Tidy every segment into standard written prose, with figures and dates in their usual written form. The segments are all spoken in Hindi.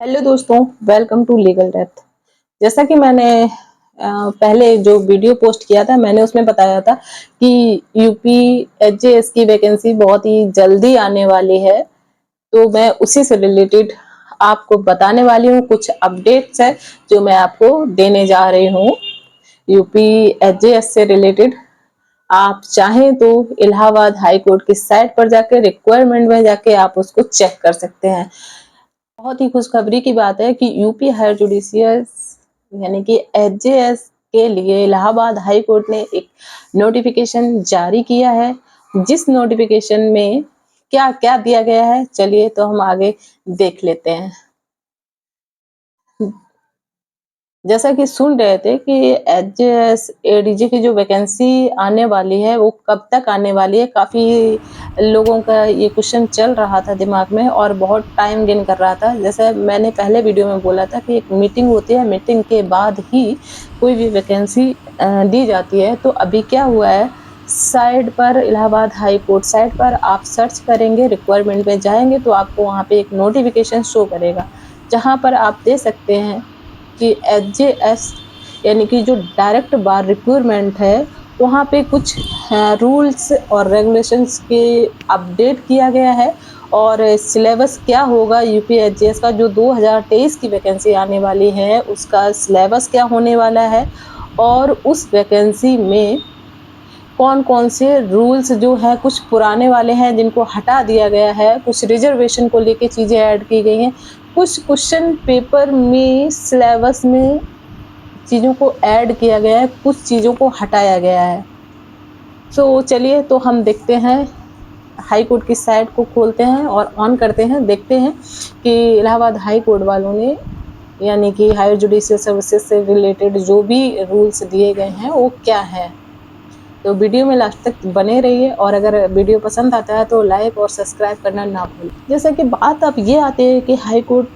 हेलो दोस्तों, वेलकम टू लीगल डेप्थ। जैसा कि मैंने पहले जो वीडियो पोस्ट किया था, मैंने उसमें बताया था कि यूपी एचजेएस की वैकेंसी बहुत ही जल्दी आने वाली है। तो मैं उसी से रिलेटेड आपको बताने वाली हूँ। कुछ अपडेट्स है जो मैं आपको देने जा रही हूँ यूपी एचजेएस से रिलेटेड। आप चाहें तो इलाहाबाद हाई कोर्ट की साइट पर जाकर रिक्वायरमेंट में जाके आप उसको चेक कर सकते हैं। बहुत ही खुशखबरी की बात है कि यूपी हायर जुडिशियस यानी कि एचजेएस के लिए इलाहाबाद हाई कोर्ट ने एक नोटिफिकेशन जारी किया है। जिस नोटिफिकेशन में क्या क्या दिया गया है, चलिए तो हम आगे देख लेते हैं। जैसा कि सुन रहे थे कि एचजेएस एडीजे की जो वैकेंसी आने वाली है वो कब तक आने वाली है, काफ़ी लोगों का ये क्वेश्चन चल रहा था दिमाग में और बहुत टाइम गेन कर रहा था। जैसे मैंने पहले वीडियो में बोला था कि एक मीटिंग होती है, मीटिंग के बाद ही कोई भी वैकेंसी दी जाती है। तो अभी क्या हुआ है, साइट पर इलाहाबाद हाई कोर्ट साइट पर आप सर्च करेंगे, रिक्वायरमेंट में जाएंगे तो आपको वहाँ पे एक नोटिफिकेशन शो करेगा, जहाँ पर आप दे सकते हैं कि एचजेएस यानी कि जो डायरेक्ट बार रिक्रूटमेंट है, वहाँ पे कुछ रूल्स और रेगुलेशंस के अपडेट किया गया है। और सिलेबस क्या होगा यूपी एचजेएस का, जो 2023 की वैकेंसी आने वाली है उसका सिलेबस क्या होने वाला है, और उस वैकेंसी में कौन कौन से रूल्स जो है कुछ पुराने वाले हैं जिनको हटा दिया गया है, कुछ रिजर्वेशन को लेके चीज़ें ऐड की गई हैं, कुछ क्वेश्चन पेपर में सिलेबस में चीज़ों को ऐड किया गया है, कुछ चीज़ों को हटाया गया है। तो चलिए तो हम देखते हैं, हाई कोर्ट की साइट को खोलते हैं और ऑन करते हैं, देखते हैं कि इलाहाबाद हाई कोर्ट वालों ने यानी कि हायर जुडिशियल सर्विसेज से रिलेटेड जो भी रूल्स दिए गए हैं वो क्या है। तो वीडियो में लास्ट तक बने रहिए और अगर वीडियो पसंद आता है तो लाइक और सब्सक्राइब करना ना भूलें। जैसा कि बात अब ये आती है कि हाई कोर्ट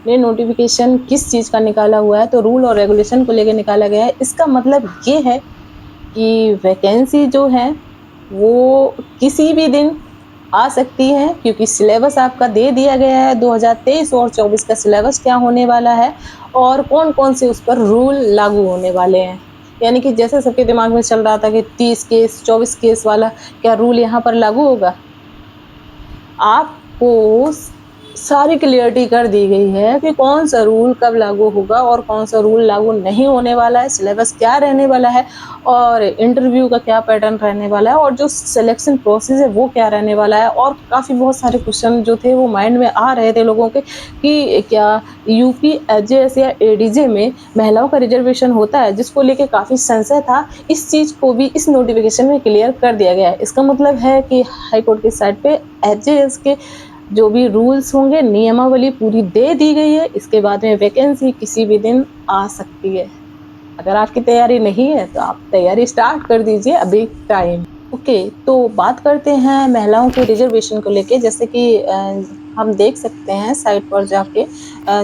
ने नोटिफिकेशन किस चीज़ का निकाला हुआ है, तो रूल और रेगुलेशन को लेकर निकाला गया है। इसका मतलब ये है कि वैकेंसी जो है वो किसी भी दिन आ सकती है, क्योंकि सिलेबस आपका दे दिया गया है 2023 और 24 का सिलेबस क्या होने वाला है और कौन कौन से उस पर रूल लागू होने वाले हैं। यानी कि जैसे सबके दिमाग में चल रहा था कि 30 केस 24 केस वाला क्या रूल यहाँ पर लागू होगा, आपको सारी क्लियरिटी कर दी गई है कि कौन सा रूल कब लागू होगा और कौन सा रूल लागू नहीं होने वाला है, सिलेबस क्या रहने वाला है और इंटरव्यू का क्या पैटर्न रहने वाला है और जो सिलेक्शन प्रोसेस है वो क्या रहने वाला है। और काफ़ी बहुत सारे क्वेश्चन जो थे वो माइंड में आ रहे थे लोगों के कि क्या यूपी एचजेएस या एडीजे में महिलाओं का रिजर्वेशन होता है, जिसको लेके काफ़ी संशय था। इस चीज़ को भी इस नोटिफिकेशन में क्लियर कर दिया गया है। इसका मतलब है कि हाई कोर्ट की साइट पे एचजेएस के जो भी रूल्स होंगे, नियमावली पूरी दे दी गई है। इसके बाद में वैकेंसी किसी भी दिन आ सकती है। अगर आपकी तैयारी नहीं है तो आप तैयारी स्टार्ट कर दीजिए, अभी टाइम। ओके, तो बात करते हैं महिलाओं के रिजर्वेशन को लेके। जैसे कि हम देख सकते हैं साइट पर जाके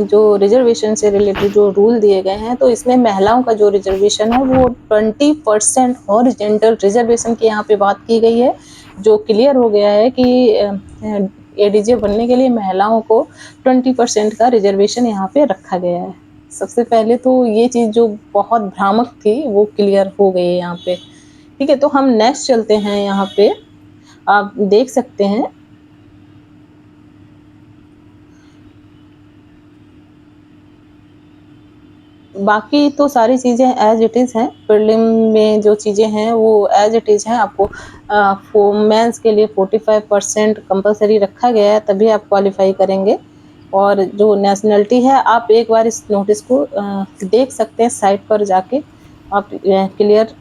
जो रिजर्वेशन से रिलेटेड जो रूल दिए गए हैं, तो इसमें महिलाओं का जो रिजर्वेशन है वो 20% हॉरिजॉन्टल रिजर्वेशन की यहाँ पे बात की गई है, जो क्लियर हो गया है कि एडीजे बनने के लिए महिलाओं को 20% का रिजर्वेशन यहाँ पे रखा गया है। सबसे पहले तो ये चीज़ जो बहुत भ्रामक थी वो क्लियर हो गई है यहाँ पे। ठीक है, तो हम नेक्स्ट चलते हैं। यहाँ पे आप देख सकते हैं, बाकी तो सारी चीज़ें एज इट इज़ हैं। प्रीलिम में जो चीज़ें हैं वो एज इट इज़ हैं। आपको मेंस के लिए 45% कंपलसरी रखा गया है, तभी आप क्वालिफाई करेंगे। और जो नेशनलिटी है, आप एक बार इस नोटिस को देख सकते हैं, साइट पर जाके आप क्लियर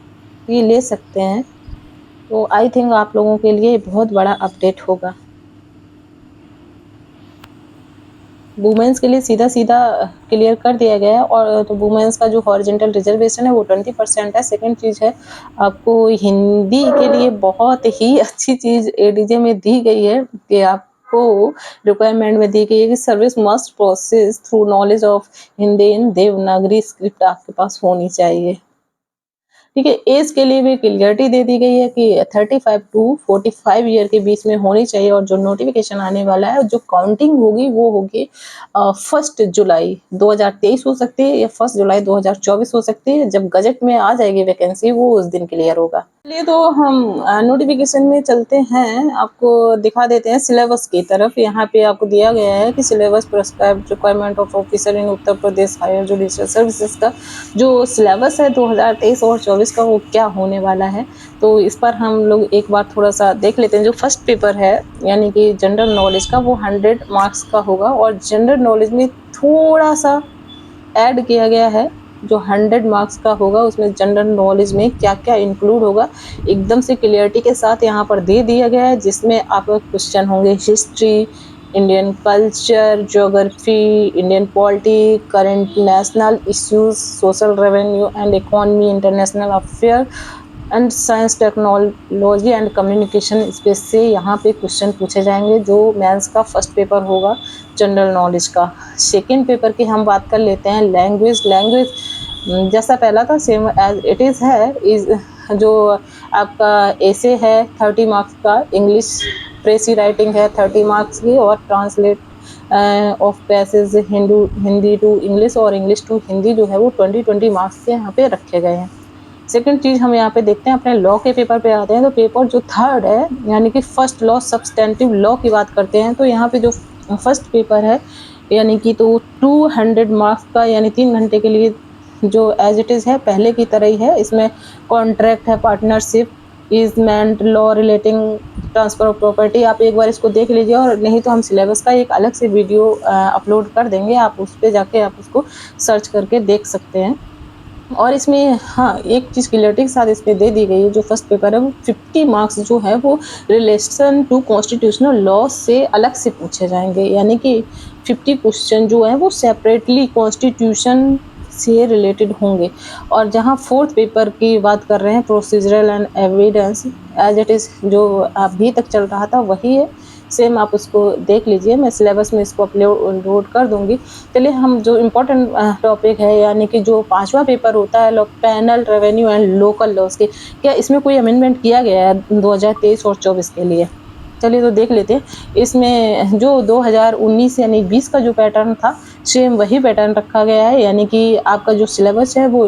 ही ले सकते हैं। तो आई थिंक आप लोगों के लिए बहुत बड़ा अपडेट होगा। वुमेन्स के लिए सीधा सीधा क्लियर कर दिया गया है। और तो वुमेन्स का जो हॉरिजॉन्टल रिजर्वेशन है वो 20% है। सेकंड चीज़ है, आपको हिंदी के लिए बहुत ही अच्छी चीज़ एडीजे में दी गई है कि आपको रिक्वायरमेंट में दी गई है कि service must process through knowledge of Hindi in Devanagari script आपके पास होनी चाहिए। ठीक है, एज के लिए भी क्लियरिटी दे दी गई है कि 35 टू 45 ईयर के बीच में होनी चाहिए, और जो नोटिफिकेशन आने वाला है, जो काउंटिंग होगी वो होगी 1 जुलाई 2023 हो सकती है, या 1 जुलाई 2024 हो सकती है। जब गजट में आ जाएगी वैकेंसी, वो उस दिन क्लियर होगा। चलिए, तो हम नोटिफिकेशन में चलते हैं, आपको दिखा देते हैं सिलेबस की तरफ। यहाँ पे आपको दिया गया है कि syllabus prescribed requirement of officer in Uttar Pradesh higher judicial services का जो सिलेबस है 2023 और 24 का, वो क्या होने वाला है। तो इस पर हम लोग एक बार थोड़ा सा देख लेते हैं। जो फर्स्ट पेपर है यानी कि जनरल नॉलेज का, वो 100 मार्क्स का होगा, और जनरल नॉलेज में थोड़ा सा ऐड किया गया है। जो 100 मार्क्स का होगा उसमें जनरल नॉलेज में क्या क्या इंक्लूड होगा, एकदम से क्लियरिटी के साथ यहाँ पर दे दिया गया है, जिसमें आपका क्वेश्चन होंगे history, Indian culture, geography, Indian polity, current national issues, social revenue and economy, international affair and science, technology and communication space से यहाँ पे क्वेश्चन पूछे जाएंगे, जो मेंस का फर्स्ट पेपर होगा जनरल नॉलेज का। सेकेंड पेपर की हम बात कर लेते हैं लैंग्वेज जैसा पहला था सेम एज इट इज़ है। जो आपका एसे है 30 मार्क्स का, इंग्लिश प्रेसी राइटिंग है 30 मार्क्स की, और translate of passage Hindi to English और इंग्लिश टू हिंदी जो है वो 20 मार्क्स के यहाँ पे रखे गए हैं। सेकंड चीज़ हम यहाँ पे देखते हैं, अपने लॉ के पेपर पे आते हैं। तो पेपर जो थर्ड है यानी कि फर्स्ट लॉ सब्सटेंटिव लॉ की बात करते हैं, तो यहाँ पे जो फर्स्ट पेपर है यानी कि तो 200 मार्क्स का, यानी 3 घंटे के लिए, जो एज इट इज़ है पहले की तरह ही है। इसमें कॉन्ट्रैक्ट है, partnership, easement, law relating transfer of property. आप एक बार इसको देख लीजिए, और नहीं तो हम सिलेबस का एक अलग से वीडियो अपलोड कर देंगे, आप उस पर जाके आप उसको सर्च करके देख सकते हैं। और इसमें हाँ, एक चीज़ क्लियरिटी के साथ इसमें दे दी गई है, जो फर्स्ट पेपर है वो 50 मार्क्स जो है वो रिलेशन टू कॉन्स्टिट्यूशनल लॉ से अलग से पूछे जाएंगे, यानी कि 50 क्वेश्चन जो है वो सेपरेटली कॉन्स्टिट्यूशन से रिलेटेड होंगे। और जहाँ फोर्थ पेपर की बात कर रहे हैं, procedural and evidence, as it is जो अभी तक चल रहा था वही है, सेम आप उसको देख लीजिए। मैं सिलेबस में इसको अपलोड कर दूंगी। चलिए, हम जो इम्पोर्टेंट टॉपिक है यानी कि जो 5वां पेपर होता है panel revenue and local laws के, क्या इसमें कोई अमेंडमेंट किया गया है 2023 और 24 के लिए? चलिए, तो देख लेते हैं। इसमें जो 2019 यानी 20 का जो पैटर्न था, सेम वही पैटर्न रखा गया है, यानी कि आपका जो सिलेबस है वो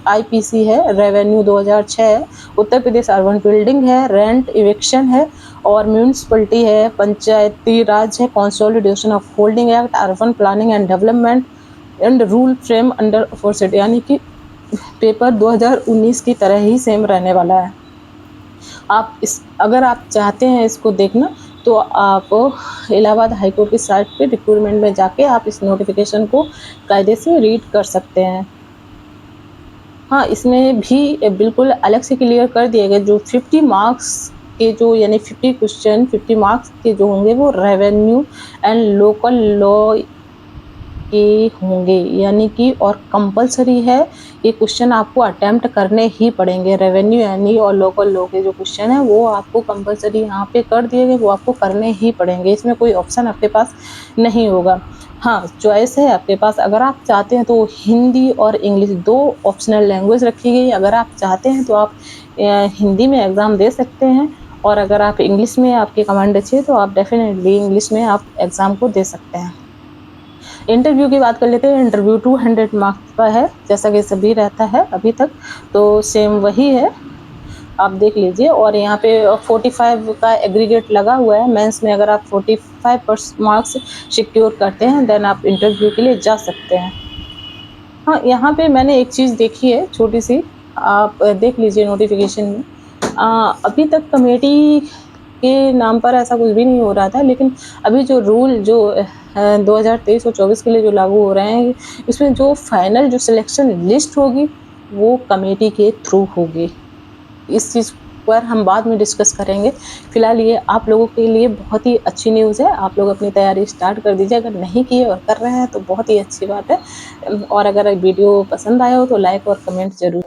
आईपीसी है, रेवेन्यू 2006 है, उत्तर प्रदेश अर्बन बिल्डिंग है, रेंट इविक्शन है, और म्यूनिसिपलिटी है, पंचायती राज है, consolidation of holding act, urban planning and development and rule frame under aforesaid, यानी कि पेपर 2019 की तरह ही सेम रहने वाला है। आप अगर आप चाहते हैं इसको देखना, तो आप इलाहाबाद हाईकोर्ट की साइट पे रिक्रूटमेंट में जाके आप इस नोटिफिकेशन को कायदे से रीड कर सकते हैं। हाँ, इसमें भी बिल्कुल अलग से क्लियर कर दिए गए, जो 50 मार्क्स के जो यानी 50 क्वेश्चन 50 मार्क्स के जो होंगे वो रेवेन्यू एंड लोकल लॉ के होंगे, यानी कि और कंपलसरी है, ये क्वेश्चन आपको अटेम्प्ट करने ही पड़ेंगे। रेवेन्यू यानी और लोकल लॉ के जो क्वेश्चन है वो आपको कंपलसरी यहाँ पे कर दिए गए, वो आपको करने ही पड़ेंगे, इसमें कोई ऑप्शन आपके पास नहीं होगा। हाँ, चॉइस है आपके पास, अगर आप चाहते हैं तो हिंदी और इंग्लिश 2 ऑप्शनल लैंग्वेज रखी गई। अगर आप चाहते हैं तो आप हिंदी में एग्ज़ाम दे सकते हैं, और अगर आप इंग्लिश में आपकी कमांड अच्छी है तो आप डेफिनेटली इंग्लिश में आप एग्ज़ाम को दे सकते हैं। इंटरव्यू की बात कर लेते हैं। इंटरव्यू 200 मार्क्स का है, जैसा कि सभी रहता है अभी तक, तो सेम वही है, आप देख लीजिए। और यहाँ पे 45 का एग्रीगेट लगा हुआ है। मेंस में अगर आप 45 मार्क्स सिक्योर करते हैं देन आप इंटरव्यू के लिए जा सकते हैं। हाँ, यहाँ पे मैंने एक चीज़ देखी है छोटी सी, आप देख लीजिए नोटिफिकेशन में। अभी तक कमेटी के नाम पर ऐसा कुछ भी नहीं हो रहा था, लेकिन अभी जो रूल जो 2023 और 24 के लिए जो लागू हो रहे हैं, इसमें जो फाइनल जो सिलेक्शन लिस्ट होगी वो कमेटी के थ्रू होगी। इस चीज़ पर हम बाद में डिस्कस करेंगे। फिलहाल ये आप लोगों के लिए बहुत ही अच्छी न्यूज़ है, आप लोग अपनी तैयारी स्टार्ट कर दीजिए। अगर नहीं किए और कर रहे हैं तो बहुत ही अच्छी बात है। और अगर वीडियो पसंद आया हो तो लाइक और कमेंट ज़रूर